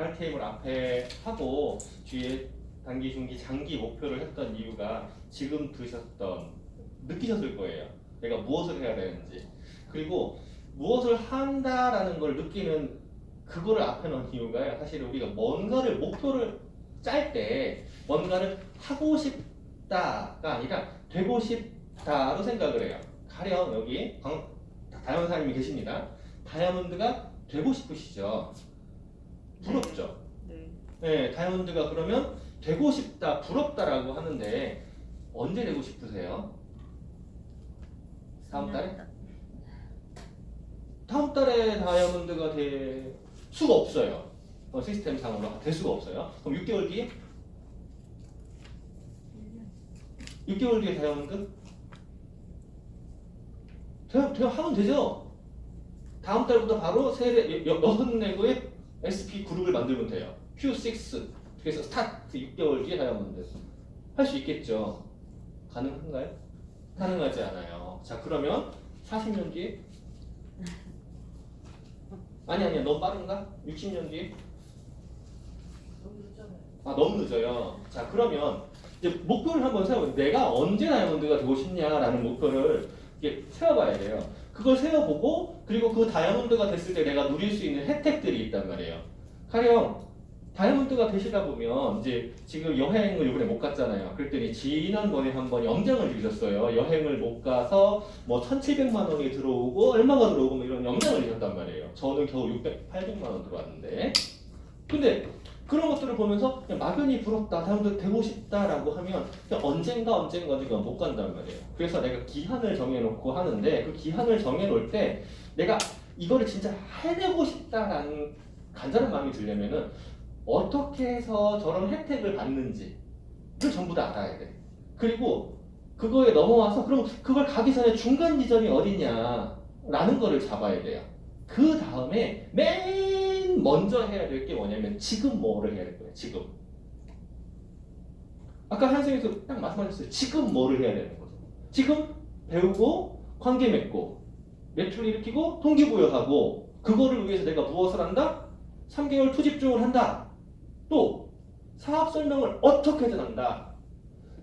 나열 테이블 앞에 하고 뒤에 단기, 중기, 장기 목표를 했던 이유가 지금 느끼셨을 거예요. 내가 무엇을 해야 되는지. 그리고 무엇을 한다라는 걸 느끼는 그거를 앞에 놓은 이유가 사실 우리가 뭔가를 목표를 짤 때 뭔가를 하고 싶다가 아니라 되고 싶다로 생각을 해요. 가령 여기 다이아몬드사님이 계십니다. 다이아몬드가 되고 싶으시죠? 부럽죠? 네. 네, 다이아몬드가 그러면 되고 싶다, 부럽다라고 하는데 언제 되고 싶으세요? 다음 달에? 다음 달에 다이아몬드가 될 수가 없어요. 시스템상으로 될 수가 없어요. 그럼 6개월 뒤에? 6개월 뒤에 다이아몬드? 하면 되죠? 다음 달부터 바로 6내구의 SP 그룹을 만들면 돼요. Q6 그래서 스타트 6개월 뒤에 다이아몬드 할 수 있겠죠? 가능한가요? 가능하지 않아요. 자 그러면 40년 뒤에? 아니야 너무 빠른가? 60년 뒤에? 너무 늦잖아요. 아 너무 늦어요. 자 그러면 이제 목표를 한번 세워보세요. 내가 언제 다이아몬드가 되고 싶냐라는 목표를 이렇게 세워봐야 돼요. 그걸 세워보고 그리고 그 다이아몬드가 됐을 때 내가 누릴 수 있는 혜택들이 있단 말이에요. 가령 다이아몬드가 되시다 보면 이제 지금 여행을 이번에 못 갔잖아요. 그랬더니 지난번에 한번 염장을 주셨어요. 여행을 못 가서 뭐 1,700만 원이 들어오고 얼마가 들어오고 뭐 이런 염장을 주셨단 말이에요. 저는 겨우 800만 원 들어왔는데 근데 그런 것들을 보면서 그냥 막연히 부럽다, 다이아몬드 되고 싶다라고 하면 그냥 언젠가 못 간단 말이에요. 그래서 내가 기한을 정해놓고 하는데 그 기한을 정해놓을 때 내가 이거를 진짜 해내고 싶다라는 간절한 마음이 들려면은 어떻게 해서 저런 혜택을 받는지를 전부 다 알아야 돼. 그리고 그거에 넘어와서 그럼 그걸 가기 전에 중간 지점이 어디냐라는 거를 잡아야 돼요. 그 다음에 맨 먼저 해야 될 게 뭐냐면 지금 뭐를 해야 될 거예요. 지금. 아까 한 선생님께서 딱 말씀하셨어요. 지금 뭐를 해야 되는 거죠. 지금 배우고 관계 맺고 매출을 일으키고 동기부여하고 그거를 위해서 내가 무엇을 한다? 3개월 투집중을 한다. 또 사업 설명을 어떻게든 한다.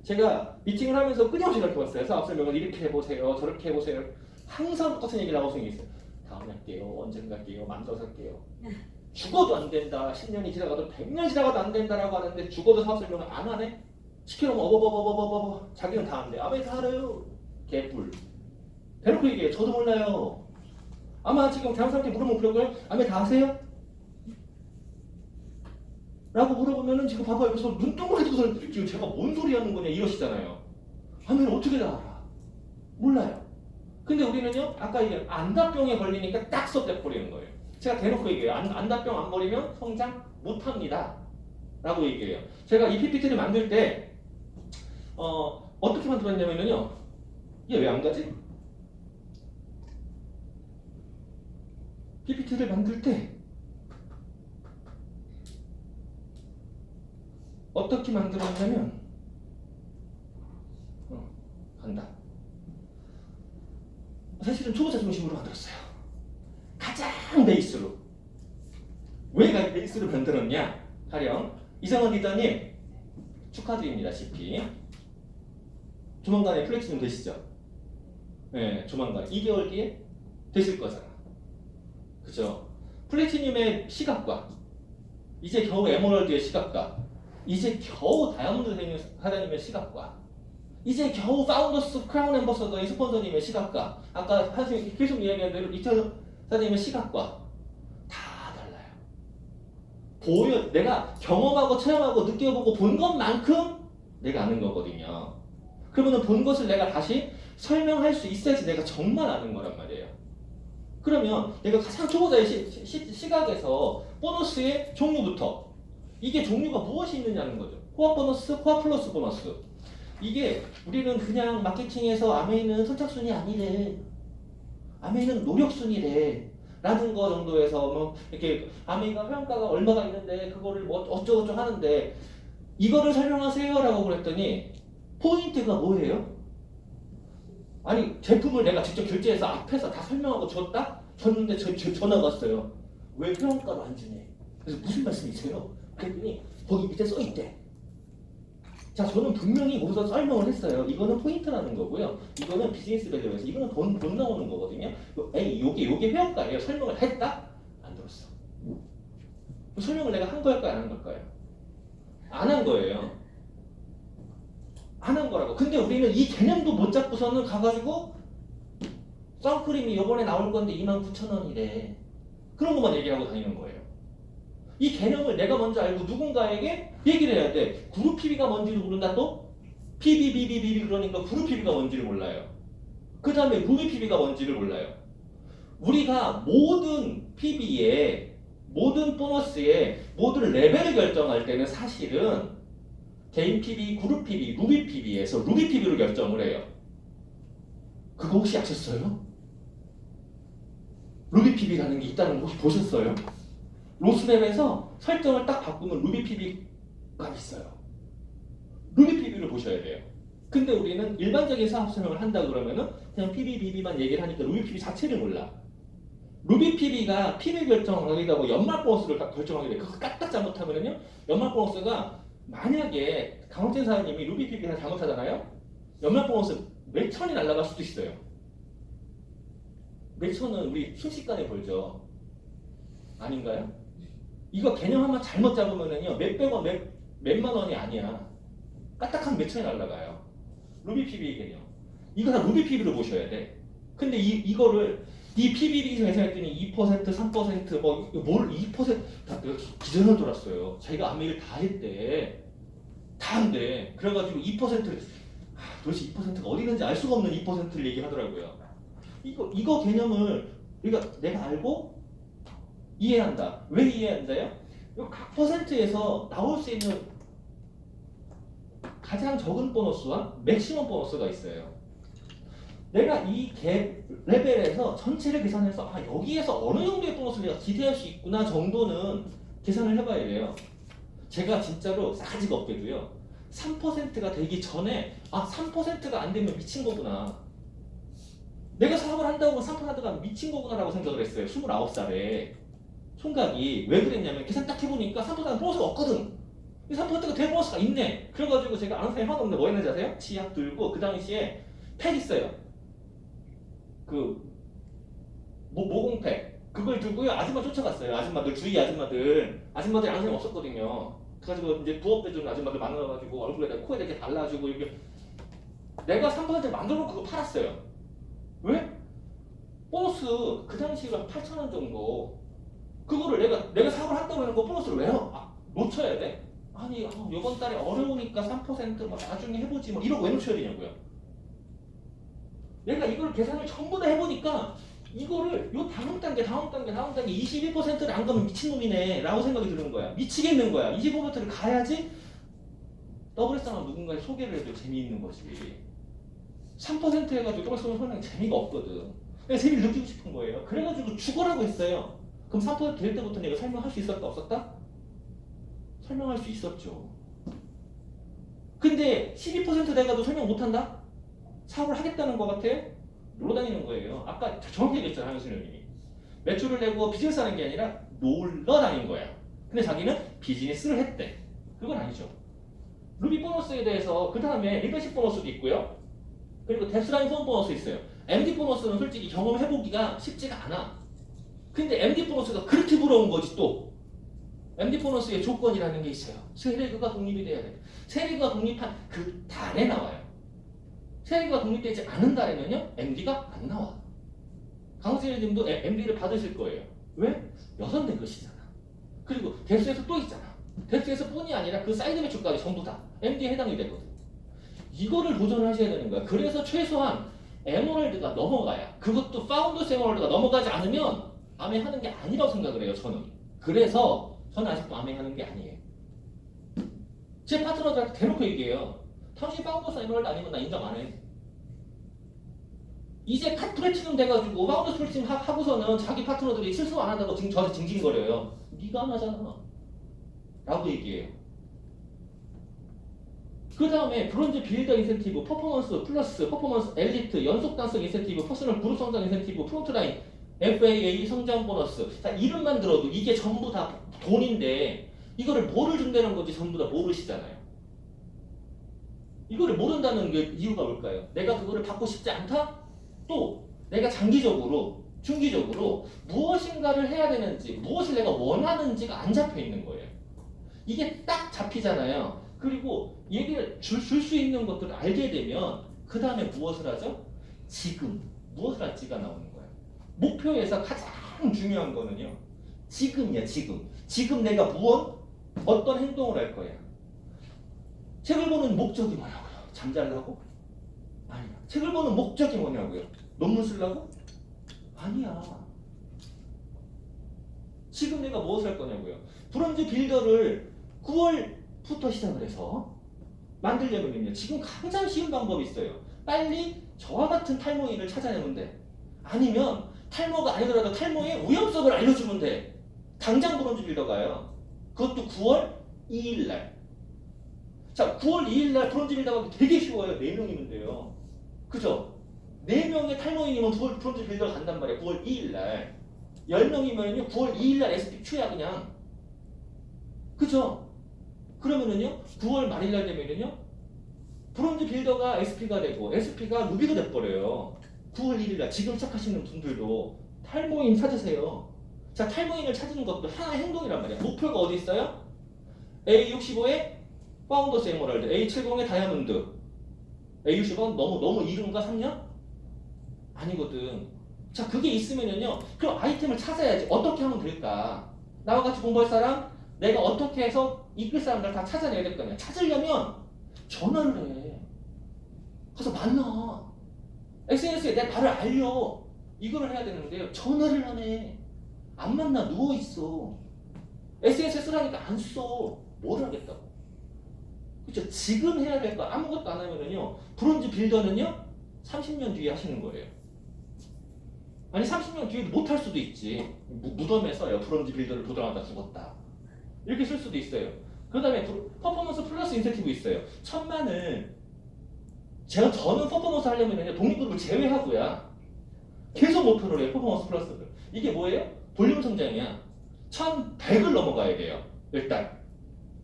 제가 미팅을 하면서 끊임없이 이렇게 봤어요. 사업 설명을 이렇게 해보세요. 저렇게 해보세요. 항상 똑같은 얘기를 하고 있어요. 다음에 할게요. 언젠가 할게요. 만들어서 할게요. 죽어도 안 된다. 10년이 지나가도 100년 지나가도 안 된다라고 하는데 죽어도 사업 설명을 안 하네? 시키려면 어버버버버버버 자기는 다 한대. 아멘 다 알아요. 개뿔. 대놓고 얘기해요. 저도 몰라요. 아마 지금 다른 사람한테 물어보면 그러고요. 아멘 다 아세요? 라고 물어보면은 지금 봐봐 옆에서 눈동그랗게 뜨고서 지금 제가 뭔 소리 하는 거냐 이러시잖아요. 아멘 어떻게 다 알아? 몰라요. 근데 우리는요 아까 얘기한 안다병에 걸리니까 딱 수업돼 버리는 거예요. 제가 대놓고 얘기해요. 안다병 안 걸리면 성장 못합니다. 라고 얘기해요. 제가 이 PPT를 만들 때 어떻게 만들었냐면요. 얘 왜 안 가지? PPT를 만들 때 어떻게 만들었냐면 간다. 사실은 초보자 중심으로 만들었어요. 가장 베이스로. 왜 베이스로 만들었냐? 가령 이상원 리더님 축하드립니다. CP 조만간에 플렉스룸 되시죠? 네, 조만간 2개월 뒤에 되실 거잖아. 그죠? 플래티늄의 시각과 이제 겨우 에메랄드의 시각과 이제 겨우 다이아몬드 사장님의 시각과 이제 겨우 파운더스 크라운 앰버서더의 스폰서님의 시각과 아까 선생님이 계속 이야기한 대로 이철 사장님의 시각과 다 달라요. 내가 경험하고 체험하고 느껴보고 본 것만큼 내가 아는 거거든요. 그러면 본 것을 내가 다시 설명할 수 있어야지 내가 정말 아는 거란 말이에요. 그러면 내가 가장 초보자의 시각에서 보너스의 종류부터 이게 종류가 무엇이 있느냐는 거죠. 코어 보너스, 코어 플러스 보너스. 이게 우리는 그냥 마케팅에서 아메이는 선착순이 아니래. 아메이는 노력순이래. 라는 거 정도에서 뭐 이렇게 아메이가 회원가가 얼마가 있는데 그거를 뭐 어쩌고저쩌고 하는데 이거를 설명하세요 라고 그랬더니 포인트가 뭐예요? 아니 제품을 내가 직접 결제해서 앞에서 다 설명하고 줬다? 줬는데 전화가 왔어요. 왜 회원가로 안 주니? 그래서 무슨 말씀이세요? 그랬더니 거기 밑에 써 있대. 자, 저는 분명히 거기서 설명을 했어요. 이거는 포인트라는 거고요. 이거는 비즈니스 밸류에서 이거는 돈 나오는 거거든요. 에이, 요게 회원가예요. 설명을 했다? 안 들었어. 그 설명을 내가 한 걸까요? 안 한 걸까요? 안 한 거예요. 안 한 거라고. 근데 우리는 이 개념도 못 잡고서는 가가지고 선크림이 이번에 나올 건데 29,000원이래. 그런 것만 얘기하고 다니는 거예요. 이 개념을 내가 먼저 알고 누군가에게 얘기를 해야 돼. 그룹 PB가 뭔지를 모른다 또? PB 그러니까 그룹 PB가 뭔지를 몰라요. 그 다음에 루비 PB가 뭔지를 몰라요. 우리가 모든 PB에 모든 보너스의 모든 레벨을 결정할 때는 사실은 개인 PB, 그룹 PB, 루비 PB에서 루비 PB로 결정을 해요. 그거 혹시 아셨어요? 루비 PB라는 게 있다는 거 혹시 보셨어요? 로스맵에서 설정을 딱 바꾸면 루비 PB가 있어요. 루비 PB를 보셔야 돼요. 근데 우리는 일반적인 사업 설명을 한다 그러면은 그냥 PB만 얘기를 하니까 루비 PB 자체를 몰라. 루비 PB가 PB 결정하기도 하고 연말 보너스를 결정하게 돼. 그거 까딱 잘못하면요, 연말 보너스가 만약에 강원진 사장님이 루비 PB를 잘못하잖아요. 연말 보너스 몇 천이 날아갈 수도 있어요. 몇 천은 우리 순식간에 벌죠. 아닌가요? 이거 개념 한번 잘못 잡으면은요, 몇백원, 몇만 원이 아니야. 까딱한 몇 천이 날아가요. 루비 PB 개념. 이거 다 루비 PB로 보셔야 돼. 근데 이거를 이 PB 중에서 했더니 2%, 3%, 뭘 2%, 다 내가 기전을 돌았어요. 자기가 아메일 다 했대. 다 한대. 그래가지고 2%를, 도대체 2%가 어디 있는지 알 수가 없는 2%를 얘기하더라고요. 이거 개념을 내가 알고 이해한다. 왜 이해한다요? 각 퍼센트에서 나올 수 있는 가장 적은 보너스와 맥시멈 보너스가 있어요. 내가 이 갭 레벨에서 전체를 계산해서 여기에서 어느 정도의 보너스를 내가 기대할 수 있구나 정도는 계산을 해봐야 돼요. 제가 진짜로 싸가지가 없게도요, 3%가 되기 전에 3%가 안 되면 미친 거구나. 내가 사업을 한다고 3%가 미친 거구나라고 생각을 했어요. 29살에. 총각이 왜 그랬냐면 계산 딱 해보니까 3%가 보너스가 없거든. 3%가 대보너스가 있네. 그래가지고 제가 아는 사람이 하나도 없는데 뭐 했는지 아세요? 치약 들고 그 당시에 팩 있어요. 모공팩. 그걸 들고요, 아줌마 쫓아갔어요. 아줌마들, 주위 아줌마들이 아는 사람이 없었거든요. 그래가지고 이제 부업해주는 아줌마들 만나가지고 얼굴에다 코에다 이렇게 발라주고 이렇게. 내가 3% 만들어놓고 그거 팔았어요. 왜? 보너스 그 당시에 8,000원 정도. 그거를 내가 사업을 한다고 해놓고 보너스를 왜 놓쳐야 돼? 아니 이번 달에 어려우니까 3% 나중에 해보지 이러고 왜 놓쳐야 되냐고요. 내가 이걸 계산을 전부 다 해보니까 이거를 요 다음 단계 21%를 안 가면 미친놈이네 라고 생각이 드는 거야. 미치겠는 거야. 25%를 가야지 WS나 누군가의 소개를 해도 재미있는 거지. 3% 해가지고 WS 설명이 재미가 없거든. 내가 재미를 느끼고 싶은 거예요. 그래가지고 죽어라고 했어요. 그럼 3% 될 때부터 내가 설명할 수 있었다 없었다? 설명할 수 있었죠. 근데 12% 돼가도 설명 못한다? 사업을 하겠다는 것 같아요? 놀러 다니는 거예요. 아까 정확히 얘기했잖아요, 교수님이. 매출을 내고 비즈니스 하는 게 아니라 놀러 다닌 거야. 근데 자기는 비즈니스를 했대. 그건 아니죠. 루비 보너스에 대해서 그 다음에 리더십 보너스도 있고요. 그리고 데스라인 폰 보너스 있어요. MD 보너스는 솔직히 경험해보기가 쉽지가 않아. 근데 MD 보너스가 그렇게 부러운 거지 또. MD 보너스의 조건이라는 게 있어요. 세력가 독립이 돼야 돼. 세력가 독립한 그 달에 나와요. 세력가 독립되지 않은 달에는요, MD가 안 나와. 강수진님도 MD를 받으실 거예요. 왜? 여선된 것이잖아. 그리고 대수에서 또 있잖아. 대수에서 뿐이 아니라 그 사이드 매출까지 전부 다 MD에 해당이 되거든. 이거를 도전하셔야 되는 거야. 그래서 최소한 에머럴드가 넘어가야, 그것도 파운더스 에머럴드가 넘어가지 않으면 아메 하는 게 아니라고 생각을 해요, 저는. 그래서 저는 아직도 아메 하는 게 아니에요. 제 파트너들한테 대놓고 얘기해요. 당신 파운더스 에머럴드 아니면 나 인정 안 해. 이제 컷 플래티넘 돼가지고 파운더스 플래티넘 하고서는 자기 파트너들이 실수 안 한다고 지금 저한테 징징거려요. 네가 안 하잖아 라고 얘기해요. 그 다음에 브론즈 빌더 인센티브, 퍼포먼스 플러스, 퍼포먼스 엘리트, 연속 단속 인센티브, 퍼스널 그룹 성장 인센티브, 프론트라인 FAA 성장 보너스. 자, 이름만 들어도 이게 전부 다 돈인데 이거를 뭐를 준다는 건지 전부 다 모르시잖아요. 이거를 모른다는 게 이유가 뭘까요? 내가 그거를 받고 싶지 않다? 또 내가 장기적으로, 중기적으로 무엇인가를 해야 되는지, 무엇을 내가 원하는지가 안 잡혀 있는 거예요. 이게 딱 잡히잖아요. 그리고 얘기를 줄 수 있는 것들을 알게 되면 그 다음에 무엇을 하죠? 지금 무엇을 할지가 나오는 거예요. 목표에서 가장 중요한 거는요. 지금이야, 지금. 지금 내가 어떤 행동을 할 거야. 책을 보는 목적이 뭐냐고요? 잠자려고? 아니야. 책을 보는 목적이 뭐냐고요? 논문 쓰려고? 아니야. 지금 내가 무엇을 할 거냐고요? 브론즈 빌더를 9월부터 시작을 해서 만들려면요. 지금 가장 쉬운 방법이 있어요. 빨리 저와 같은 탈모인을 찾아내면 돼. 아니면 탈모가 아니더라도 탈모의 위험성을 알려주면 돼. 당장 브론즈 빌더가요. 그것도 9월 2일 날. 자, 9월 2일 날 브론즈 빌더가 되게 쉬워요. 4명이면 돼요. 그죠? 4명의 탈모인이면 브론즈 빌더가 간단 말이야. 9월 2일 날. 10명이면요. 9월 2일 날 SPQ야 그냥. 그죠? 그러면은요. 9월 말일 날 되면은요. 브론즈 빌더가 SP가 되고 SP가 루비가 돼버려요. 9월 1일 날 지금 시작하시는 분들도 탈모인 찾으세요. 자, 탈모인을 찾는 것도 하나의 행동이란 말이야. 목표가 어디 있어요? A65의 파운더스 에메랄드, A70의 다이아몬드. A65는 너무 이른가 3년? 아니거든. 자, 그게 있으면은요. 그럼 아이템을 찾아야지. 어떻게 하면 될까? 나와 같이 공부할 사람, 내가 어떻게 해서 이끌 사람들 다 찾아내야 될 거 아니야. 찾으려면 전화를 해. 가서 만나. SNS에 내 발을 알려. 이거를 해야 되는데요. 전화를 하네. 안 만나 누워있어. SNS 쓰라니까 안 써. 뭘 하겠다고. 그렇죠? 지금 해야 될 거 아무것도 안 하면은요. 브론즈 빌더는요. 30년 뒤에 하시는 거예요. 아니 30년 뒤에도 못 할 수도 있지. 무덤에서 브론즈 빌더를 도전하다 죽었다. 이렇게 쓸 수도 있어요. 그 다음에 퍼포먼스 플러스 인센티브 있어요. 1000만을 저는 퍼포먼스 하려면 독립그룹을 제외하고야 계속 목표를 해요. 퍼포먼스 플러스를. 이게 뭐예요? 볼륨 성장이야. 1100을 넘어가야 돼요. 일단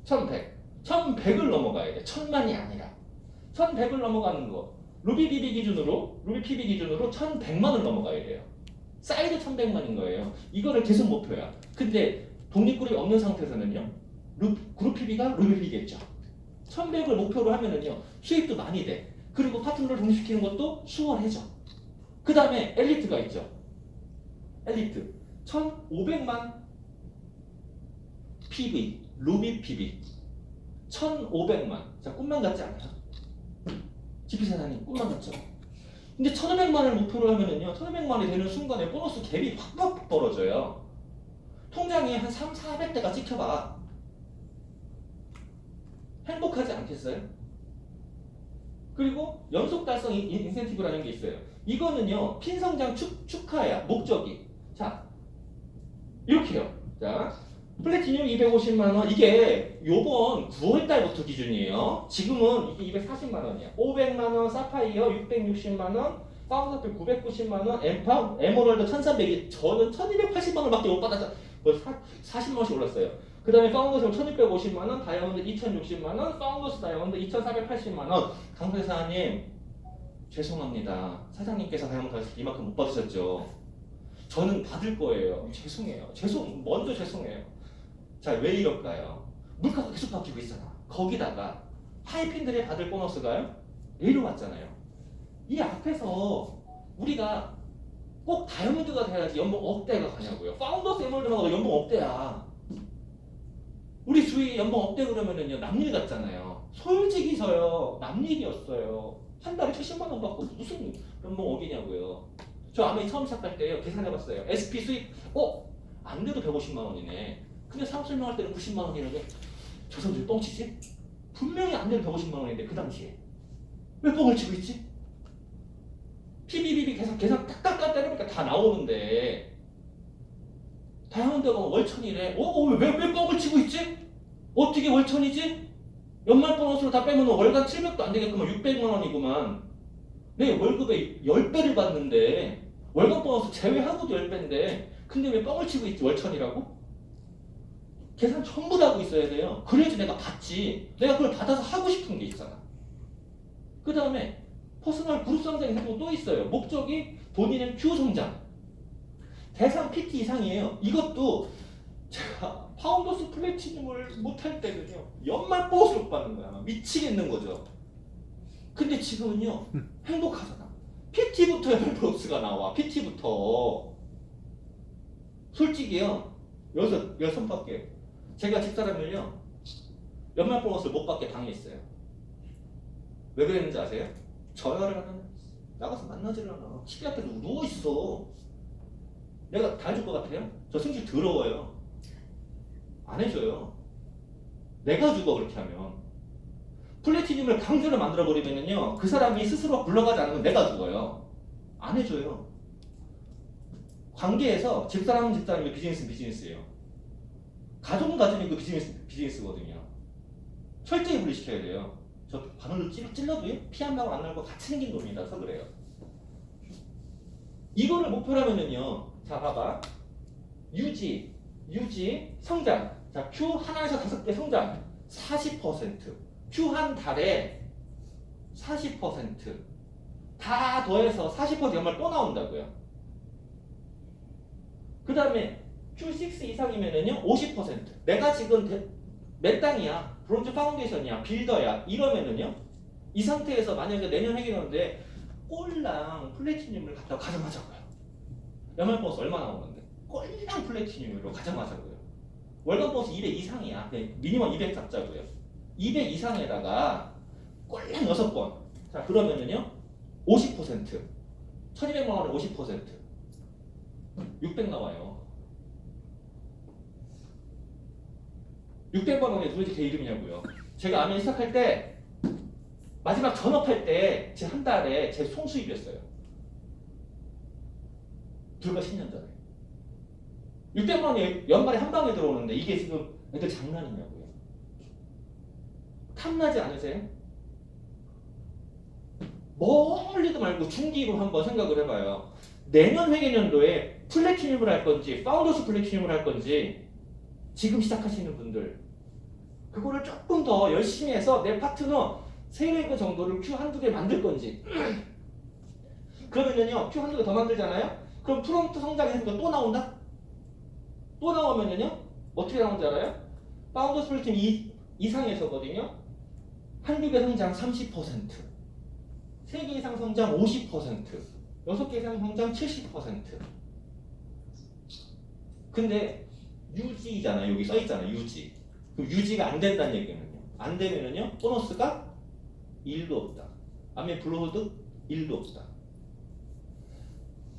1100. 1100을 넘어가야 돼. 1000만이 아니라 1100을 넘어가는 거. 루비 PB 기준으로 1100만을 넘어가야 돼요. 사이드 1100만인 거예요. 이거를 계속 목표야. 근데 독립그룹이 없는 상태에서는요. 그룹 PB가 루비 PB겠죠. 1100을 목표로 하면은요. 수익도 많이 돼. 그리고 파트너를 독립시키는 것도 수월해져. 그 다음에 엘리트가 있죠. 엘리트 1500만 PV 루비 PB 1500만. 자, 꿈만 같지 않아요? GP사장님 꿈만 같죠? 근데 1500만을 목표로 하면은요 1500만이 되는 순간에 보너스 갭이 확 벌어져요. 통장에 한 400대가 찍혀봐. 행복하지 않겠어요? 그리고 연속 달성 인센티브라는 게 있어요. 이거는요 핀성장 축하야. 목적이. 자 이렇게요. 자 플래티늄 250만원. 이게 요번 9월달부터 기준이에요. 지금은 이게 240만원이야 500만원 사파이어 660만원 파운더필 990만원 엠파 에메랄드 1300이 저는 1280만원밖에 못 받았어. 벌써 40만원씩 올랐어요. 그 다음에 파운더스 1650만원, 다이아몬드 2060만원, 파운더스 다이아몬드 2480만원. 강대사님 죄송합니다. 사장님께서 다이아몬드 이만큼 못 받으셨죠. 저는 받을 거예요. 죄송해요. 먼저 죄송해요. 자, 왜 이럴까요? 물가가 계속 바뀌고 있잖아. 거기다가 하이핀들이 받을 보너스가요? A로 왔잖아요. 이 앞에서 우리가 꼭 다이아몬드가 돼야지 연봉 억대가 가냐고요. 파운더스 에메랄드만 가도 연봉 억대야. 우리 주위에 연봉 억대 그러면은요 남일 같잖아요. 솔직히서요 남일이었어요. 한 달에 70만원 받고 무슨 연봉 억이냐고요. 저 아메이 처음 시작할 때요 계산해봤어요. SP 수익 안 돼도 150만원이네. 근데 사업 설명할 때는 90만원이라고. 저 사람들이 뻥치지? 분명히 안 돼도 150만원인데 그 당시에 왜 뻥을 치고 있지? PBBB 계산 딱딱딱 때려보니까 다 나오는데 다이아몬드가 월천이래. 왜 뻥을 치고 있지? 어떻게 월천이지? 연말 보너스로 다 빼면 월간 700도 안 되겠구만. 600만 원이구만. 내 월급의 10배를 받는데 월간 보너스 제외하고도 10배인데 근데 왜 뻥을 치고 있지 월천이라고? 계산 전부 다 하고 있어야 돼요. 그래야지 내가 받지. 내가 그걸 받아서 하고 싶은 게 있잖아. 그 다음에 퍼스널 그룹 성장이 생기고 또 있어요. 목적이 본인의 Q 성장. 대상 PT 이상이에요. 이것도 제가 파운더스 플래티넘을 못할 때는요. 연말 보너스를 못 받는 거야. 미치겠는 거죠. 근데 지금은요. 행복하잖아. PT부터 연말 보너스가 나와. PT부터. 솔직히요. 여섯 밖에. 제가 집사람을요. 연말 보너스를 못 받게 당했어요. 왜 그랬는지 아세요? 전화를 하면 나가서 만나지를 않아. TV 앞에서 누워있어. 내가 다 해줄 것 같아요? 저 승질 더러워요. 안 해줘요. 내가 죽어 그렇게 하면. 플래티늄을 강제로 만들어버리면요. 그 사람이 스스로 굴러가지 않으면 내가 죽어요. 안 해줘요. 관계에서 집사람은 집사람이고 비즈니스는 비즈니스예요. 가족은 가족이고 비즈니스거든요. 철저히 분리시켜야 돼요. 저 바늘로 찔러도요? 피 한 방울 안 나고 같이 생긴 놈이라서 그래요. 이거를 목표로 하면은요. 자 봐봐. 유지, 성장. 자 Q 하나에서 5개 성장 40%. Q 한 달에 40%. 다 더해서 40% 연말 또 나온다고요. 그 다음에 Q6 이상이면은요 50%. 내가 지금 몇 단이야? 브론즈 파운데이션이야? 빌더야? 이러면은요 이 상태에서 만약에 내년 회계하는데 꼴랑 플래티늄을 갖다 가져가자고요. 연말 보너스 얼마 나오는데? 꼴랑 플래티늄으로 가져가자고요. 월간 보너스 200 이상이야. 미니멈 200 잡자고요. 200 이상에다가 꼴랑 6번. 자 그러면은요 50%. 1200만 원에 50%. 600 나와요. 600만 원에 누구지 제 이름이냐고요. 제가 아멘 시작할 때 마지막 전업할 때 제 한 달에 제 총수입이었어요. 불과 10년 전에. 600만 원이 연말에 한 방에 들어오는데 이게 지금 애들 장난이냐고요. 탐나지 않으세요? 멀리도 말고 중기로 한번 생각을 해봐요. 내년 회계년도에 플래티늄을 할 건지 파운더스 플래티늄을 할 건지 지금 시작하시는 분들 그거를 조금 더 열심히 해서 내 파트너 3랭크 정도를 Q 한두 개 만들 건지 그러면요 Q 한두 개 더 만들잖아요? 그럼 프론트 성장해서 또 나온다? 또 나오면요 어떻게 나오는지 알아요? 파운더스 플래티늄 이상에서거든요 한두 개 성장 30% 3개 이상 성장 50% 6개 이상 성장 70% 근데 유지잖아요. 여기 써있잖아요. 유지. 그럼 유지가 안 된다는 얘기는요. 안 되면은요. 보너스가 1도 없다. 아멘 블루호드 1도 없다.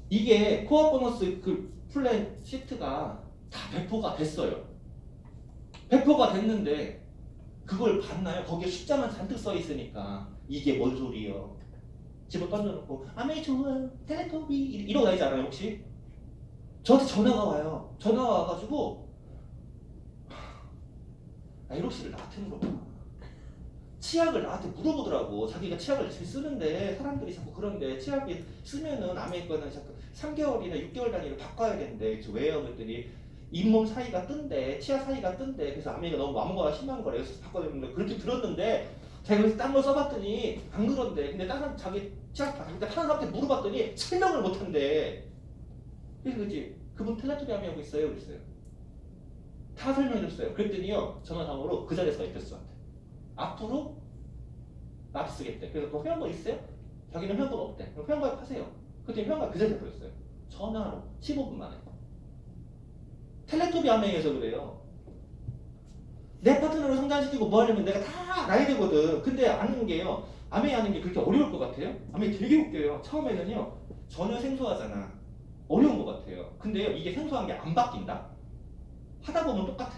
이게 코어 보너스 그 플랜 시트가 다 배포가 됐어요. 배포가 됐는데 그걸 봤나요? 거기에 숫자만 잔뜩 써있으니까 이게 뭔 소리요. 집어 던져놓고 아멘 좋아요. 텔레토비 이러고 다니지 않아요 혹시? 저한테 전화가 와요. 전화가 와가지고 이록 씨를 나한테 물어봐. 치약을 나한테 물어보더라고. 자기가 치약을 잘 쓰는데 사람들이 자꾸 그런데 치약이 쓰면은 아메 거는 자꾸 3개월이나 6개월 단위로 바꿔야 되는데 왜요? 그랬더니 잇몸 사이가 뜬대, 치아 사이가 뜬대. 그래서 아메가 너무 완모가 심한 거래. 그래서 바꿔야 되는데 그렇게 들었는데 제가 그래서 딴 거 써봤더니 안 그런데 근데 다른 사람 자기 치약 파는 사람한테 물어봤더니 설명을 못한대. 그래서 그치 그분 텔레토비 하고 있어요 그랬어요. 다 설명해줬어요. 그랬더니요 전화상으로 그 자리에 서 있었어. 앞으로 나한테 쓰겠대. 그래서 너 회원권 있어요? 자기는 회원권 없대. 그럼 회원권 하세요. 그때 회원권 그 자리에 버렸어요. 전화로 15분 만에. 텔레토비 아메이에서 그래요. 내 파트너를 성장시키고 뭐 하려면 내가 다 알아야 되거든. 근데 아는 게요. 아메이 하는 게 그렇게 어려울 것 같아요? 아메이 되게 웃겨요. 처음에는요 전혀 생소하잖아. 어려운 것 같아요. 근데요 이게 생소한 게 안 바뀐다? 하다 보면 똑같아.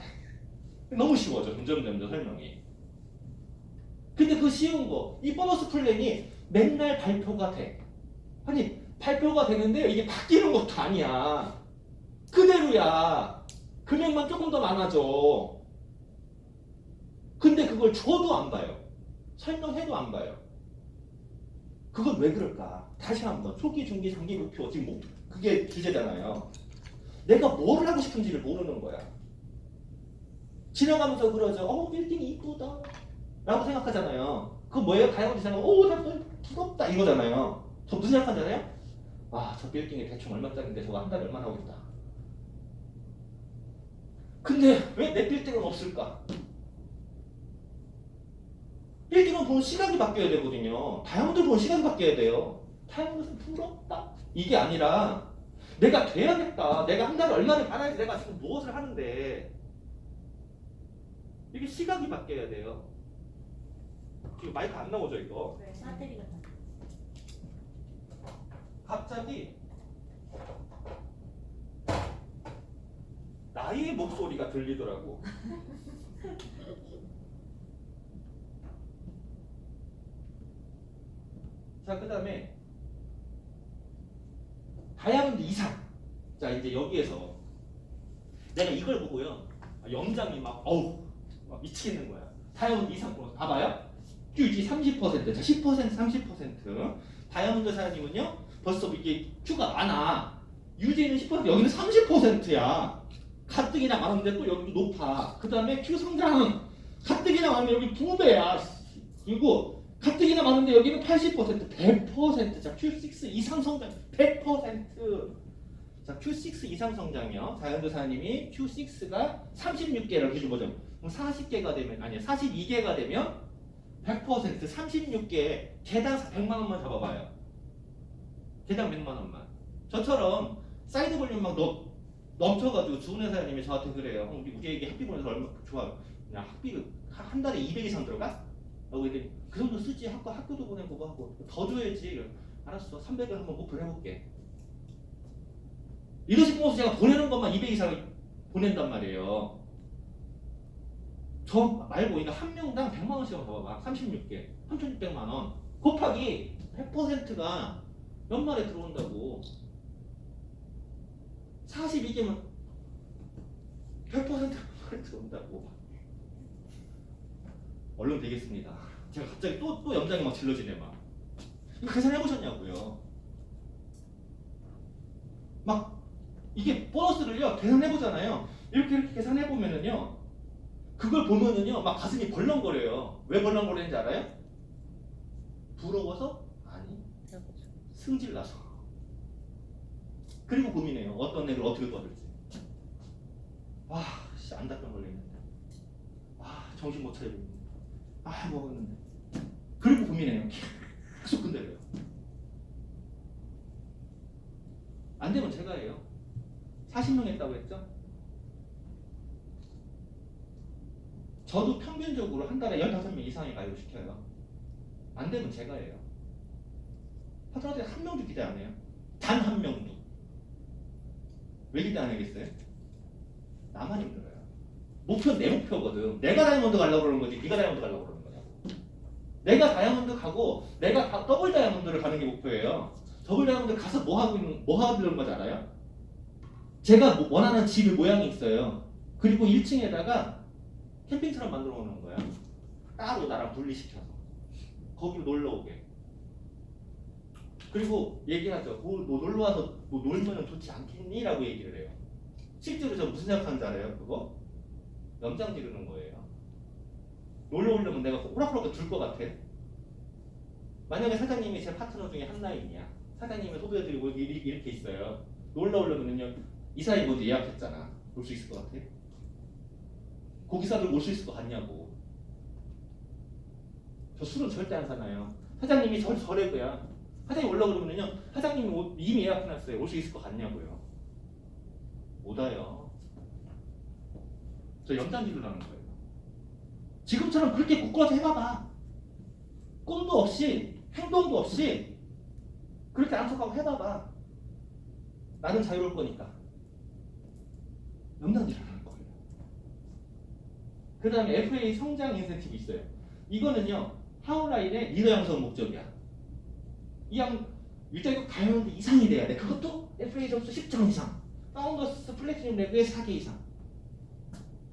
너무 쉬워져 점점 설명이. 근데 그 쉬운 거, 이 보너스 플랜이 맨날 발표가 돼. 아니 발표가 되는데 이게 바뀌는 것도 아니야. 그대로야. 금액만 조금 더 많아져. 근데 그걸 줘도 안 봐요. 설명해도 안 봐요. 그건 왜 그럴까? 다시 한번 초기, 중기, 장기 목표 지금 그게 주제잖아요. 내가 뭘 하고 싶은지를 모르는 거야. 지나가면서 그러죠. 빌딩이 이쁘다 라고 생각하잖아요. 그거 뭐예요? 다이아몬드 생각하면 나 부럽다 이거잖아요. 저 무슨 생각하잖아요? 저 빌딩이 대충 얼마짜리인데 저거 한 달에 얼마나 하겠다. 근데 왜 내 빌딩은 없을까? 빌딩은 보는 시각이 바뀌어야 되거든요. 다이아몬드 보는 시각이 바뀌어야 돼요. 다이아몬드는 부럽다 이게 아니라 내가 돼야겠다. 내가 한 달에 얼마를 받아야지 내가 지금 무엇을 하는데 이게 시각이 바뀌어야 돼요. 지금 마이크 안 나오죠 이거? 네. 배터리가 다. 갑자기 나의 목소리가 들리더라고. 자, 그 다음에 다이아몬드 이상. 자, 이제 여기에서 내가 이걸 보고요. 영장이 막 미치겠는 거야. 다이아몬드 이상 보면서 봐봐요. Q지 30%, 자 10%, 30%. 다이아몬드 사장님은요. 벌써 이게 Q가 많아. 유지는 10%, 여기는 30%야. 가뜩이나 많은데 또 여기도 높아. 그 다음에 Q 성장은 가뜩이나 많은데 여기 2배야. 그리고 가뜩이나 많은데 여기는 80%, 100%. 자, Q6 이상 성장 100%. 자, Q6 이상 성장이요. 자연도 사장님이 Q6가 36개를 기준 거죠. 그럼 40개가 되면, 아니 42개가 되면 100%, 36개, 개당 100만 원만 잡아봐요. 개당 100만 원만. 저처럼 사이드 볼륨 막 넘쳐가지고 주은혜 사장님이 저한테 그래요. 우리에게 학비 보내서 얼마 좋아. 그냥 학비를 한 달에 200 이상 들어가? 라고 얘기해. 그 정도 쓰지. 학교도 보내고 뭐 하고 더 줘야지. 알았어. 300을 한번 목표를 해볼게. 이러시 모습 제가 보내는 것만 200 이상 보낸단 말이에요. 저 말고 이거 한 명당 100만 원씩 잡아봐. 36개. 3,600만 원. 곱하기 100%가 연말에 들어온다고. 42개면 100%가 들어온다고. 얼른 되겠습니다. 제가 갑자기 또 연장이 막 질러지네 막. 이거 계산해보셨냐고요. 막 이게 보너스를요 계산해보잖아요. 이렇게 계산해보면은요 그걸 보면은요 막 가슴이 벌렁거려요. 왜 벌렁거리는지 알아요? 부러워서? 아니, 승질나서. 그리고 고민해요. 어떤 애를 어떻게 도와줄지. 안달병 걸리는데. 정신 못 차리고 있는데. 먹었는데. 그리고 고민해요. 계속 건드려요. 안 되면 제가 해요. 40명 했다고 했죠? 저도 평균적으로 한 달에 15명 이상이 가입시켜요. 안 되면 제가 해요. 파트너한테 한 명도 기대 안 해요. 단 한 명도. 왜 기대 안 하겠어요? 나만 힘들어요. 목표는 내 목표거든. 내가 다이아몬드 가려고 그러는 거지 네가 다이아몬드 가려고 그러는 거냐고. 내가 다이아몬드 가고 내가 더블 다이아몬드를 가는 게 목표예요. 더블 다이아몬드 가서 뭐 하는 거지 알아요? 제가 원하는 집의 모양이 있어요. 그리고 1층에다가 캠핑처럼 만들어 놓는 거야. 따로 나랑 분리시켜서 거기로 놀러 오게. 그리고 얘기하죠. 너 놀러 와서 너 놀면 좋지 않겠니? 라고 얘기를 해요. 실제로 저 무슨 생각하는지 알아요? 그거? 연장 지르는 거예요. 놀러 오려면 내가 호락호락 줄 것 같아. 만약에 사장님이 제 파트너 중에 한라인이야. 사장님의 소개해드리고 이렇게 있어요. 놀러 오려면요. 이 사이 모두 예약했잖아. 올 수 있을 것 같아? 고기사들 올 수 있을 것 같냐고. 저 술은 절대 안 사나요. 사장님이 저래 그야. 사장님 올라 그러면요. 사장님이 이미 예약해놨어요. 올 수 있을 것 같냐고요. 못 와요. 저 연장지르라는 거예요. 지금처럼 그렇게 굳건해서 해봐봐. 꿈도 없이 행동도 없이 그렇게 안속하고 해봐봐. 나는 자유로울 거니까. 연장지르라는 거예요. 그 다음에 FA 성장 인센티브 있어요. 이거는요. 하울라인의 리더 양성 목적이야. 일단 다이아몬드 이상이 돼야 돼. 그것도 FA 점수 10점 이상. 파운더스 플래티넘 레그의 4개 이상.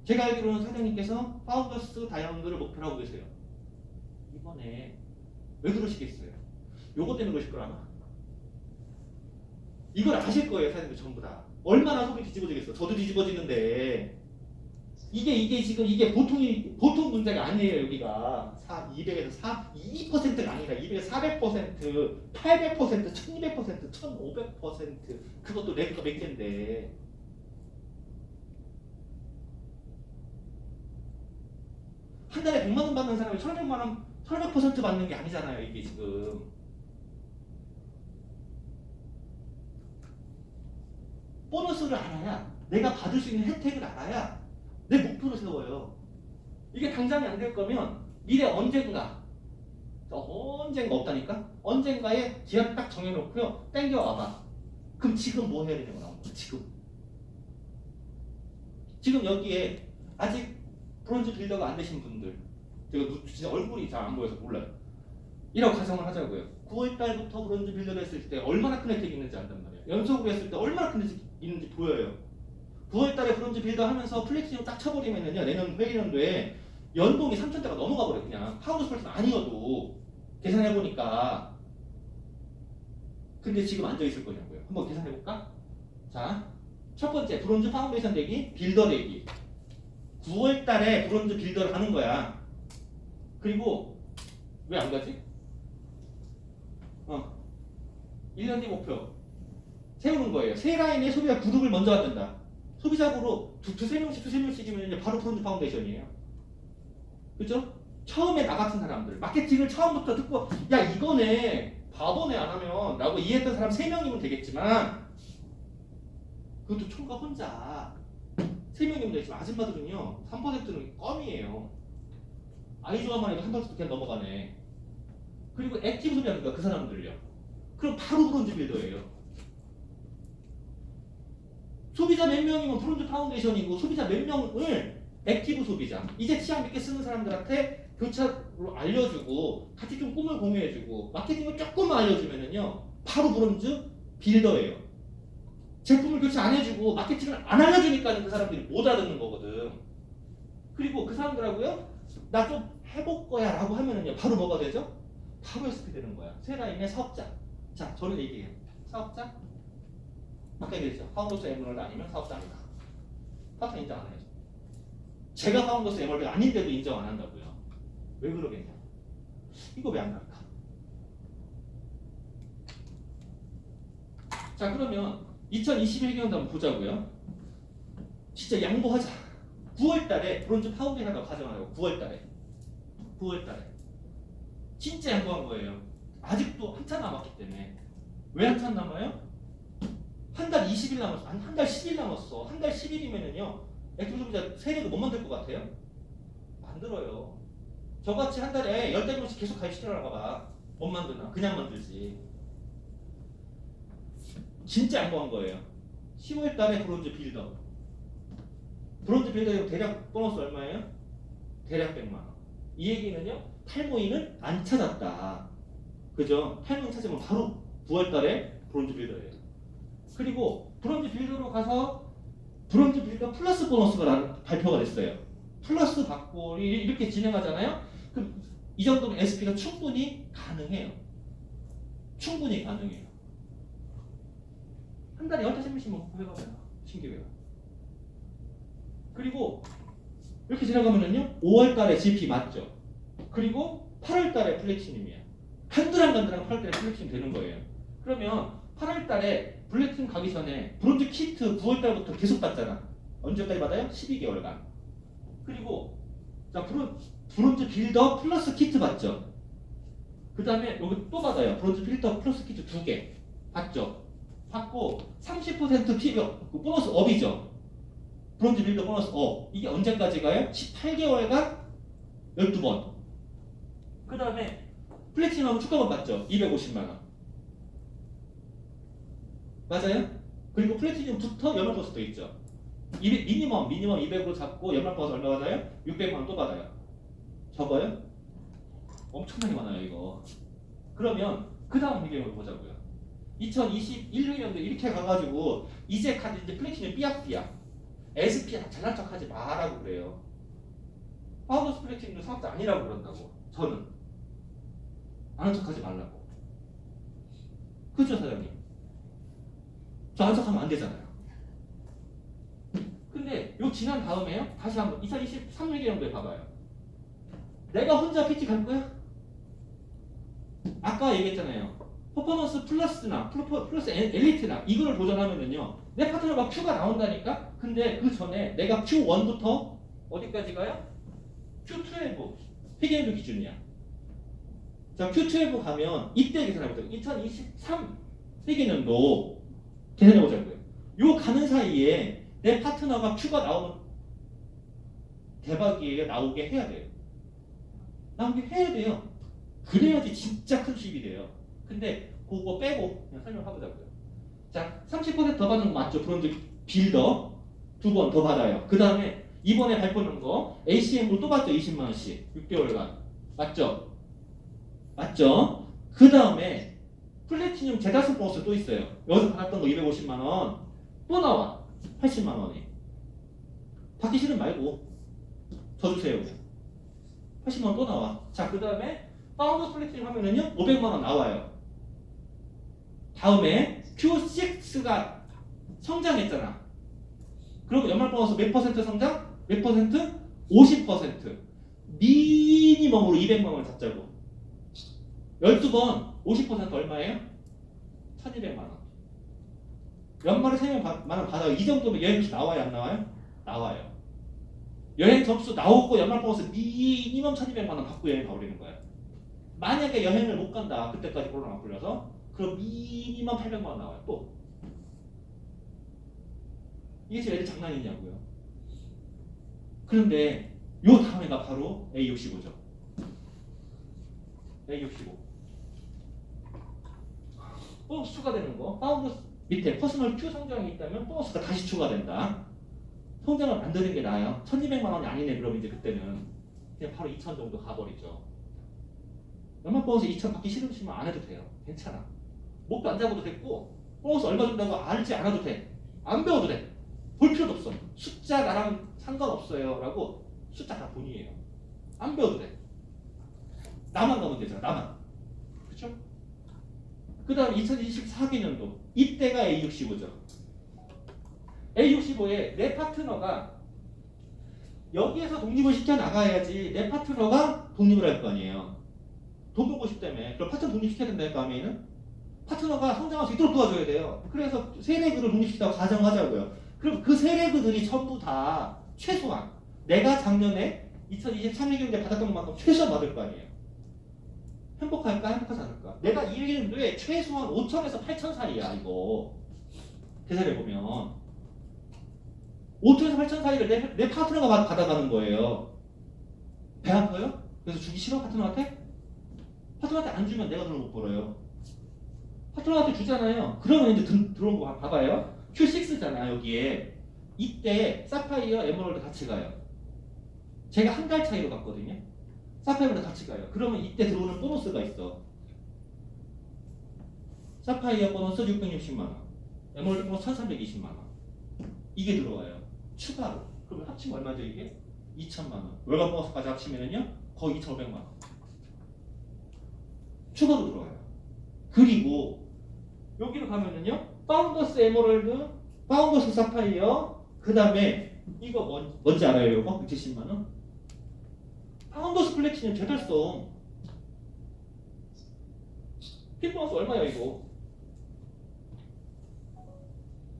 제가 알기로는 사장님께서 파운더스 다이아몬드를 목표로 하고 계세요. 이번에 왜 그러시겠어요? 요거 때문에 그러실 걸 아마. 이걸 아실 거예요, 사장님들 전부 다. 얼마나 속이 뒤집어지겠어. 저도 뒤집어지는데. 이게 지금 이게 보통 문제가 아니에요, 여기가. 200에서 2%가 아니라 200에서 400%, 800%, 1200%, 1500%. 그것도 레드가 몇 개인데. 한 달에 100만 원 받는 사람이 1,100만 원, 1,100% 받는 게 아니잖아요, 이게 지금. 보너스를 알아야, 내가 받을 수 있는 혜택을 알아야 내 목표를 세워요. 이게 당장이 안 될 거면 미래 언젠가 없다니까? 언젠가에 기한 딱 정해놓고요. 땡겨와봐. 그럼 지금 뭐 해야 되냐고 나온 거야. 지금 여기에 아직 브론즈 빌더가 안 되신 분들, 제가 진짜 얼굴이 잘 안 보여서 몰라요. 이라고 가정을 하자고요. 9월 달부터 브론즈 빌더를 했을 때 얼마나 큰 혜택이 있는지 안단 말이에요. 연속으로 했을 때 얼마나 큰 혜택이 있는지 보여요. 9월 달에 브론즈 빌더 하면서 플렉시로 딱 쳐버리면은요, 내년 회계년도에 연봉이 3,000대가 넘어가 버려. 그냥 파운드 스펄트 아니어도 계산해보니까. 근데 지금 앉아있을 거냐고요. 한번 계산해볼까? 자, 첫 번째 브론즈 파운데이션 대기, 빌더 대기. 9월 달에 브론즈 빌더를 하는 거야. 그리고 왜 안 가지? 1년 뒤 목표 세우는 거예요. 세 라인의 소비자 그룹을 먼저 만든다. 소비자그룹 두세 명씩이면 바로 브론즈 파운데이션이에요. 그죠? 처음에 나 같은 사람들, 마케팅을 처음부터 듣고 야 이거네, 바보네 안 하면 라고 이해했던 사람 3명이면 되겠지만, 그것도 총각 혼자 3명이면 되겠지만 아줌마들은요 3%는 껌이에요. 아이즈와만 해도 3% 그냥 넘어가네. 그리고 액티브 소비하는 거야 그 사람들요. 그럼 바로 브론즈 빌더예요. 소비자 몇 명이면 브론즈 파운데이션이고, 소비자 몇 명을 액티브 소비자, 이제 치약 몇개 쓰는 사람들한테 교차로 알려주고 같이 좀 꿈을 공유해주고 마케팅을 조금만 알려주면은요 바로 브론즈 빌더예요. 제품을 교체 안 해주고 마케팅을 안 알려주니까 그 사람들이 못 알아듣는 거거든. 그리고 그 사람들하고요, 나 좀 해볼 거야 라고 하면은요 바로 뭐가 되죠? 바로 SP 되는 거야. 세 라인의 사업자. 자, 저를 얘기해요. 사업자? 아까 얘기했죠. 파운더스 에머럴드 아니면 사업자 아니다. 사업자 인정 안 해요. 제가 파운더스 에머럴드가 아닌데도 인정 안 한다고요. 왜 그러겠냐? 이거 왜 안 나올까? 자, 그러면 2021년도 한번 보자고요. 진짜 양보하자. 9월 달에 브론즈 파운데이션이라고 가정하라고. 9월 달에 진짜 양보한 거예요. 아직도 한참 남았기 때문에. 왜 한참 남아요? 한 달 20일 남았어. 한 달 10일 남았어. 한 달 10일이면은요 액티브 소비자 세력을 못 만들 것 같아요? 만들어요. 저같이 한 달에 10명씩 계속 가입시키라고 봐. 못 만드나? 그냥 만들지. 진짜 양보한 거예요. 10월 달에 브론즈 빌더. 브론즈 빌더의 대략 보너스 얼마예요? 대략 100만 원. 이 얘기는요, 탈모인은 안 찾았다. 그죠? 탈모인 찾으면 바로 9월 달에 브론즈 빌더예요. 그리고 브론즈 빌더로 가서 브론즈 빌더 플러스 보너스가 발표가 됐어요. 플러스 받고 이렇게 진행하잖아요. 그럼 이 정도면 SP가 충분히 가능해요. 충분히 가능해요. 한 달에 15명씩만 해봐봐요. 신기해요. 그리고 이렇게 지나가면은요 5월 달에 GP 맞죠? 그리고 8월 달에 플래티넘이에요. 간드랑간드랑 8월 달에 플래티넘 되는 거예요. 그러면 8월 달에 플래티넘 가기 전에 브론즈 키트 9월 달부터 계속 받잖아. 언제까지 받아요? 12개월간. 그리고 자 브론즈 빌더 플러스 키트 받죠? 그 다음에 여기 또 받아요. 브론즈 빌더 플러스 키트 2개 받죠? 받고 30% 피겨 보너스 업이죠. 브론즈 빌더 보너스 업. 이게 언제까지 가요? 18개월간 12번. 그 다음에 플래티넘 추가번 받죠? 250만원. 맞아요? 그리고 플래티넘부터 연말 보너스도 있죠. 미니멈 200으로 잡고 연말 보너스 얼마 받아요? 600만원 또 받아요. 적어요? 엄청나게 많아요 이거. 그러면 그 다음 배경을 보자고요. 2021년도 이렇게 가가지고 이제 플래티넘 삐약삐약 SP 잘난 척하지 마라고 그래요. 파우더스 플래티넘도 사업자 아니라고 그런다고. 저는 아는 척하지 말라고. 그죠 사장님? 저 안석하면 안 되잖아요. 근데 요 지난 다음에요. 다시 한번 2023 회계연도에 봐봐요. 내가 혼자 PT 갈 거야? 아까 얘기했잖아요. 퍼포먼스 플러스나 플러스 엘리트나 이거를 도전하면은요. 내 파트너가 Q가 나온다니까? 근데 그 전에 내가 Q1부터 어디까지 가요? Q12 회계연도 기준이야. 자, Q12 가면 이때 계산해보자고. 2023 회계연도 계산해보자고요. 요 가는 사이에 내 파트너가 Q가 나오면 대박이에요. 나오게 해야 돼요. 나오게 해야 돼요. 그래야지 진짜 큰 수입이 돼요. 근데 그거 빼고 그냥 설명해보자고요. 자, 30%더 받는 거 맞죠? 브론즈 빌더 2번 더 받아요. 그 다음에 이번에 발표한 거 ACM으로 또 받죠. 20만원씩 6개월간 맞죠? 맞죠? 그 다음에 플래티늄 재달성 보너스 또 있어요. 여기서 받았던 거 250만원 또 나와 80만원이. 받기 싫으면 말고 더 주세요. 80만원 또 나와. 자, 그 다음에 파운드 플래티늄 하면은요 500만원 나와요. 다음에 Q6가 성장했잖아. 그리고 연말 보너스 몇 퍼센트 성장? 몇 퍼센트? 50%. 미니멈으로 200만원을 잡자고. 12번 50% 얼마예요? 1200만원. 연말에 300만원 받아요. 이 정도면 여행 접수 나와요? 안 나와요? 나와요. 여행 접수 나오고 연말 보너스 미니멈 1200만원 받고 여행 가버리는 거예요. 만약에 여행을 못 간다. 그때까지 코로나가 풀려서 그럼 미니멈 800만원 나와요. 또. 이게 지금 애들 장난이냐고요. 그런데 요 다음에가 바로 A65죠. A65. 보너스 추가되는 거. 파운드 밑에 퍼스널 Q 성장이 있다면 보너스가 다시 추가된다. 성장을 만드는 게 나아요. 1200만원이 아니네. 그럼 이제 그때는 그냥 바로 2000 정도 가버리죠. 연말 보너스 2000 받기 싫으시면 안 해도 돼요. 괜찮아. 목도 안 잡아도 됐고 보너스 얼마 준다고 알지 않아도 돼. 안 배워도 돼. 볼 필요도 없어. 숫자 나랑 상관없어요 라고 숫자 다 돈이에요. 안 배워도 돼. 나만 가면 되잖아. 나만. 그쵸? 그 다음 2024개년도 이때가 A65죠. A65에 내 파트너가 여기에서 독립을 시켜 나가야지 내 파트너가 독립을 할 거 아니에요. 돈 벌고 싶다며. 그럼 파트너 독립시켜야 된다니까 아메이는? 파트너가 성장할 수 있도록 도와줘야 돼요. 그래서 세 레그를 독립시키다고 가정하자고요. 그럼 그 세 레그들이 전부 다 최소한 내가 작년에 2023년도에 받았던 것만큼 최소한 받을 거 아니에요. 행복할까? 행복하지 않을까? 내가 이 년도에 최소한 5천에서 8천 사이야 이거. 계산해보면 5천에서 8천 사이를 내 파트너가 받아가는 거예요. 배 아파요? 그래서 주기 싫어? 파트너한테? 파트너한테 안 주면 내가 돈을 못 벌어요. 파트너한테 주잖아요. 그러면 이제 들어온 거 봐봐요. Q6잖아 여기에. 이때 사파이어, 에메랄드 같이 가요. 제가 한 달 차이로 갔거든요. 사파이어랑 같이 가요. 그러면 이때 들어오는 보너스가 있어. 사파이어 보너스 660만원, 에메랄드 보너스 1320만원. 이게 들어와요. 추가로. 그러면 합치면 얼마죠 이게? 2천만원. 월간 보너스까지 합치면은요 거의 2,500만원. 추가로 들어와요. 그리고 여기로 가면은요 파운더스 에메랄드, 파운더스 사파이어, 그 다음에 이거 뭔지 알아요 이거? 170만원? 파운더스 플래티늄 재달성 핏보너스 얼마야 이거?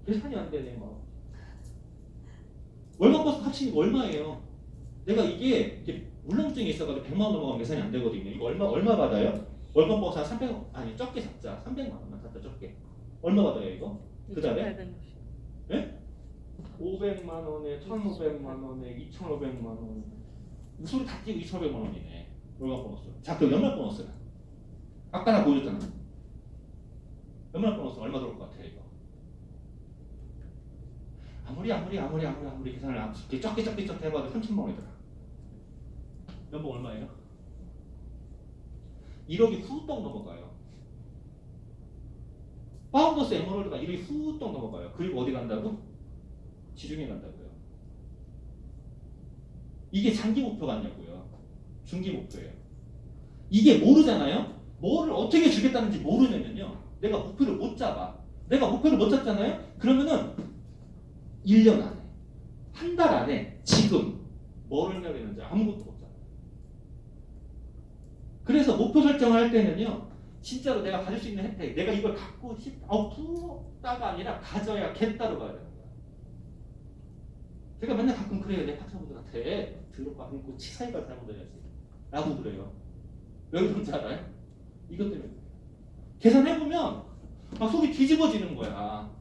계산이 안 되네 막. 월간 버스 합치니까 얼마예요? 내가 이게 울렁증이 있어가지고 100만 원 넘어가면 계산이 안 되거든요. 이거 얼마 받아요? 월간 버스 한 300원 아니 적게 잡자. 300만 원만 잡자 적게. 얼마 받아요 이거? 그 다음에? 예? 500만 원에 1,500만 원에 2,500만 원. 소리 다 띄고 2,500만 원이네. 월간 보너스. 자, 그럼 연말 보너스는? 아까 나 보여줬잖아. 연말 보너스 얼마 들어올 것 같아 이거? 아무리 계산을 이렇게 적게 해봐도 3천만 원이더라. 연봉 얼마예요? 1억이 후떡 넘어가요. 파운더스 에메랄드가 1억이 후떡 넘어가요. 그리고 어디 간다고? 지중해 간다고요. 이게 장기 목표 같냐고요. 중기 목표예요. 이게 모르잖아요. 뭐를 어떻게 주겠다는지 모르면요 내가 목표를 못 잡아. 내가 목표를 못 잡잖아요? 그러면은 1년 안에, 한 달 안에 지금 뭐를 해야 되는지 아무것도 없잖아요. 그래서 목표 설정을 할 때는요, 진짜로 내가 가질 수 있는 혜택, 내가 이걸 갖고 싶다, 부다가 아니라 가져야겠다로 가야 되는 거야. 제가 맨날 가끔 그래요. 내 파트너분들한테 들어가 안고 치사이가 잘못해야지 라고 그래요. 왜 그런지 알아요? 이것 때문에. 계산해보면 막 속이 뒤집어지는 거야.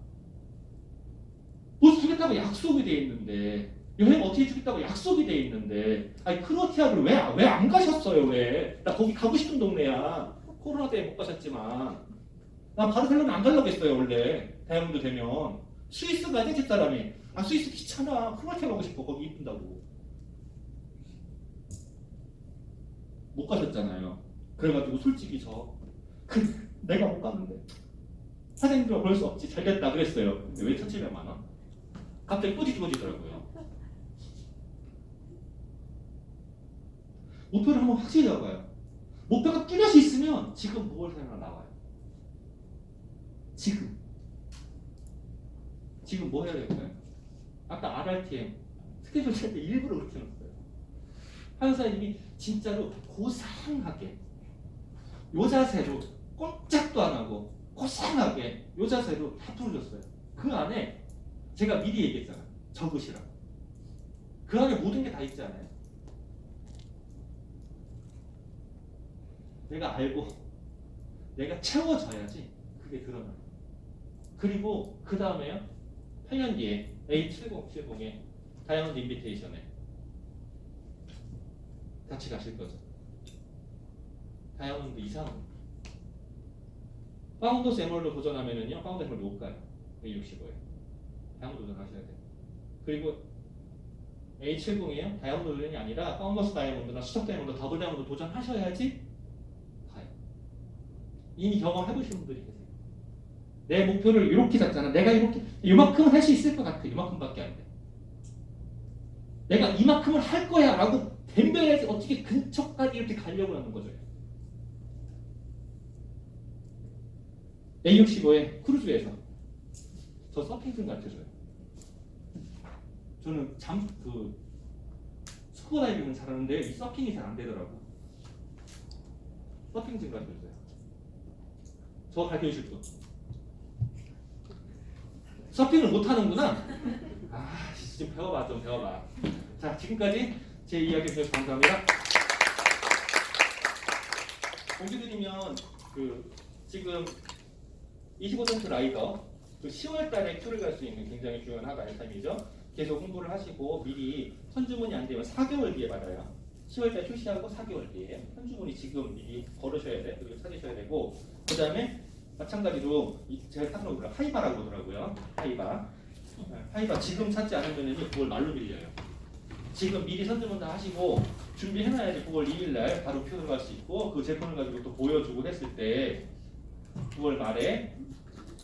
뭐 주겠다고 약속이 돼 있는데, 여행 어떻게 주겠다고 약속이 돼 있는데, 아니 크로아티아를 왜 안 가셨어요? 왜? 나 거기 가고 싶은 동네야. 코로나 때문에 못 가셨지만 나 바르셀로나 안 가려고 했어요. 원래 다이아몬드 되면 스위스 가야 집사람이. 아 스위스 귀찮아. 크로아티아 가고 싶어. 거기 이쁜다고. 못 가셨잖아요. 그래가지고 솔직히 내가 못 갔는데 사장님들은 그럴 수 없지. 잘 됐다 그랬어요. 근데 왜 1,700만 원? 갑자기 또 뒤집어지더라고요. 목표를 한번 확실히 잡아요. 목표가 뚜렷이 있으면 지금 뭘 생각 나와요. 지금 뭐 해야 될까요? 아까 RRTM 스케줄 짤 때 일부러 그렇게 해놨어요. 한사님이 진짜로 고상하게 요 자세로 꼼짝도 안 하고 고상하게 요 자세로 다 풀어줬어요. 그 안에 제가 미리 얘기했잖아요. 적으시라고. 그 안에 모든 게 다 있지 않아요? 내가 알고 내가 채워져야지 그게 드러나요. 그리고 그 다음에요. 8년 뒤에 A7070에 다이아몬드 인비테이션에 같이 가실 거죠. 다이아몬드 이상 파운더스 에멀로 도전하면은요. 파운더스 에멀 못 가요. A65에 다이아몬드 도전하셔야 돼요. 그리고 A70이에요. 다이아몬드 도전이 아니라 파운더스 다이아몬드나 수석 다이아몬드, 더블 다이아몬드 도전하셔야지 가요. 이미 경험해보신 분들이 계세요. 내 목표를 이렇게 잡잖아. 내가 이만큼은 할 수 있을 것 같아. 이만큼밖에 안 돼. 내가 이만큼을 할 거야 라고 덤벼야지 어떻게 근처까지 이렇게 가려고 하는 거죠. A65의 크루즈에서 저 서핑 좀 가르쳐줘요. 저는 스쿠버 다이빙은 잘하는데 이 서핑이 잘 안 되더라고. 서핑 좀 가르쳐줘요. 저 가르쳐주실 분. 서핑을 못 하는구나. 좀 배워봐. 자, 지금까지 제 이야기 해주셔서 감사합니다. 공지 드리면 지금 25% 라이더 10월달에 큐를 갈 수 있는 굉장히 중요한 핫 아이템이죠. 계속 홍보를 하시고 미리 선주문이 안 되면 4개월 뒤에 받아요. 10월달 출시하고 4개월 뒤에 선주문이 지금 미리 걸으셔야 돼. 그리고 찾으셔야 되고 그 다음에 마찬가지로 제가 찾는 거 하이바라고 그러더라고요. 하이바 지금 찾지 않으면 9월 말로 밀려요. 지금 미리 선주문 다 하시고 준비해놔야지 9월 2일날 바로 표를 갈 수 있고 그 제품을 가지고 또 보여주고 했을 때 9월 말에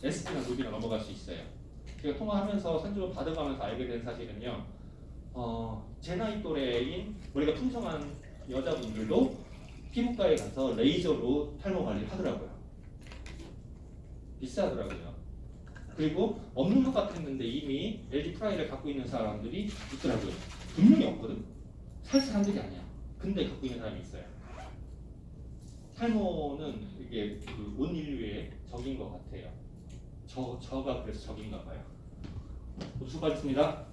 SP나 루비나 넘어갈 수 있어요. 제가 통화하면서 선주문 받아가면서 알게 된 사실은요. 제 나이 또래인 머리가 풍성한 여자분들도 피부과에 가서 레이저로 탈모 관리를 하더라고요. 비싸더라고요. 그리고 없는 것 같았는데 이미 LG 프라이를 갖고 있는 사람들이 있더라고요. 분명히 없거든. 살 사람들이 아니야. 근데 갖고 있는 사람이 있어요. 탈모는 이게 온 인류의 적인 것 같아요. 저가 그래서 적인가 봐요. 수고하셨습니다.